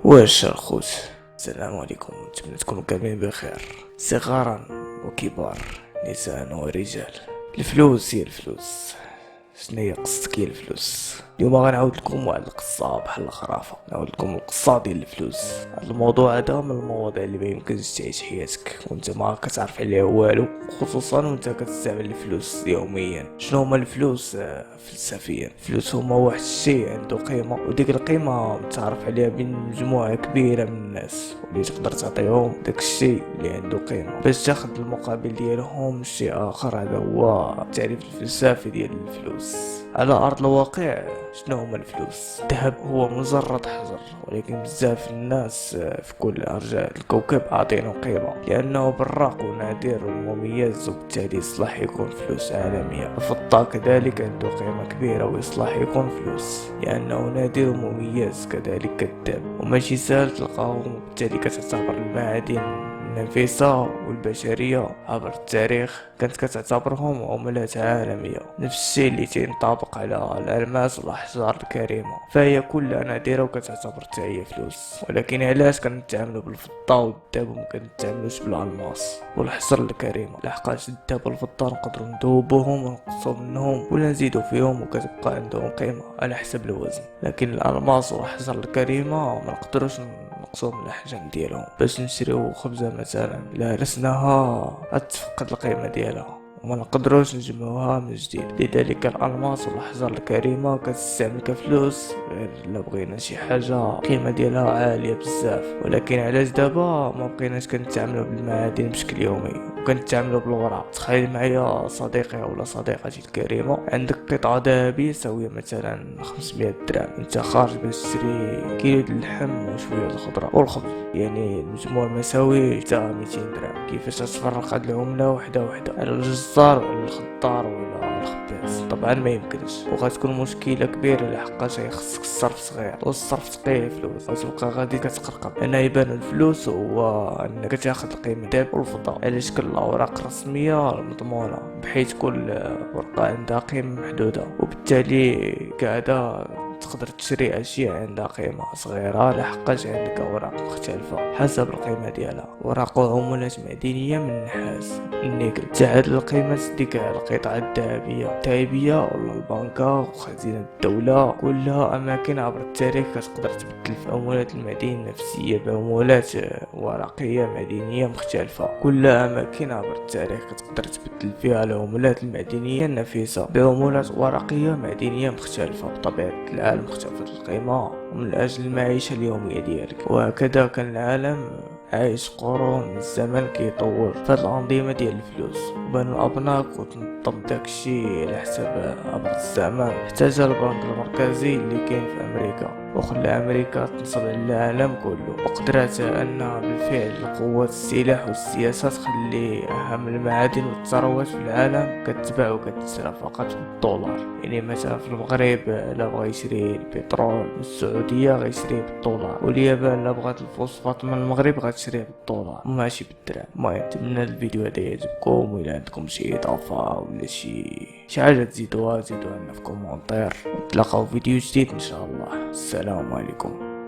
واش الخوت؟ السلام عليكم، نتمنى تكونوا كاملين بخير، صغارا وكبار، نساء ورجال. الفلوس هي الفلوس. شنو هي قصتك هي الفلوس؟ اليوم غنعاود لكم واحد القصه بحال الخرافه، نعاود لكم القصه ديال الفلوس. هذا الموضوع هذا من المواضيع اللي ما يمكنش تعيش حياتك وانت ما كتعرف عليه والو، خصوصا وانت كتستعمل الفلوس يوميا. شنو هما الفلوس؟ فلسفيا الفلوس هما واحد الشيء عنده قيمه، وديك القيمه متعرف عليها بين مجموعه كبيره من الناس، واللي تقدر تعطيهم داك الشيء اللي عنده قيمه باش تاخذ المقابل ديالهم شيء اخر. هذا هو التعريف الفلسفي ديال الفلوس. على ارض الواقع شنو هما الفلوس؟ الذهب هو مجرد حجر، ولكن بزاف الناس في كل ارجاء الكوكب عاطينه قيمه لانه براق ونادر ومميز، وبالتالي يصلح يكون فلوس عالميه. الفضه كذلك عنده قيمه كبيره ويصلح يكون فلوس لانه نادر ومميز، كذلك كذاب وماشي سهل تلقاهم، وبالتالي كتعتبر المعادن النفيسة والبشرية عبر التاريخ كانت كتعتبرهم عملات عالمية. نفس الشيء اللي تنطبق على الألماس والأحجار الكريمة، فهي كلها نادرة وكتعتبر حتى هي فلوس. ولكن علاش كنتعاملوا بالفضة والذهب وما كنتعاملوش بالألماس والحجر الكريمة؟ لحقاش الذهب والفضة نقدروا ندوبوهم ونقصوا منهم ولا نزيدوا فيهم وكتبقى عندهم قيمة على حسب الوزن، لكن الألماس والأحجار الكريمة ما نقدروش نقصوا من الأحجام ديالهم. باش نشريو خبزة مثلا لا رسناها غتفقد القيمة ديالها وما نقدروش نجمعوها من جديد. لذلك الألماس والأحجار الكريمة كتستعمل كفلوس غير الا بغينا شي حاجة قيمة ديالها عالية بزاف. ولكن علاش دابا ما بقيناش كنتعاملوا بالمعادن بشكل يومي وكنتعاملوا بالوراق؟ تخيل معايا صديقي ولا صديقتي الكريمة، عندك قطعة ذهبية ساوية مثلا 500 درهم، انت خارج باش تشري كيلو د اللحم وشوية الخضرة والخبز، يعني المجموع مساوي حتى 200 درهم. كيفاش تفرق هاد العملة وحدة وحدة على الجزار وعلى الخضار ولا الخباز؟ طبعا ما يمكنش، وغتكون مشكلة كبيرة لحقاش خصك الصرف صغير والصرف ثقيل فلوس، غتبقى غادي كتقرقب. هنا يبان الفلوس هو انك تاخذ القيمة الذهب والفضة على شكل الاوراق الرسمية المضمونة، بحيث كل ورقة عندها قيمة محدودة، وبالتالي قاعدة تقدر تشري اشياء عندها قيمة صغيرة لحقاش عندك اوراق مختلفة حسب القيمة ديالها. اوراق وعملات معدنية من النحاس، النيكل، تعادل القيمة ديك القطعة الذهبية ولا البنكة وخزينة الدولة، كلها اماكن عبر التاريخ كتقدر تبدل في عملات المعدن النفسية بعملات ورقية معدنية مختلفة. كلها اماكن عبر التاريخ كتقدر تبدل فيها العملات المعدنية النفيسة بعملات ورقية معدنية مختلفة. بطبيعة العالم اختلفت القيمة ومن أجل المعيشة اليومية ديالك، وهكذا كان العالم عايش قرون من الزمن كيطور في هاد الأنظمة ديال الفلوس وبان الأبناك وتنظم داكشي على حساب عبر الزمن، حتى جا البنك المركزي اللي كاين في أمريكا وخلى أمريكا تنصب على العالم كله، وقدرت أنها بالفعل قوات السلاح والسياسة تخلي أهم المعادن والثروات في العالم كتباع وكتشرى فقط بالدولار. يعني مثلا في المغرب لا بغى يشري البترول، والسعودية غيشريه بالدولار، واليابان لا بغات الفوسفات من المغرب غتشريه بالدولار وماشي بالدرهم. المهم نتمنى الفيديو هذا يعجبكم، وإلا عندكم شي إضافة ولا شي حاجة تزيدوها زيدوها لنا في كومونتير. نتلاقاو في فيديو جديد إن شاء الله. السلام عليكم.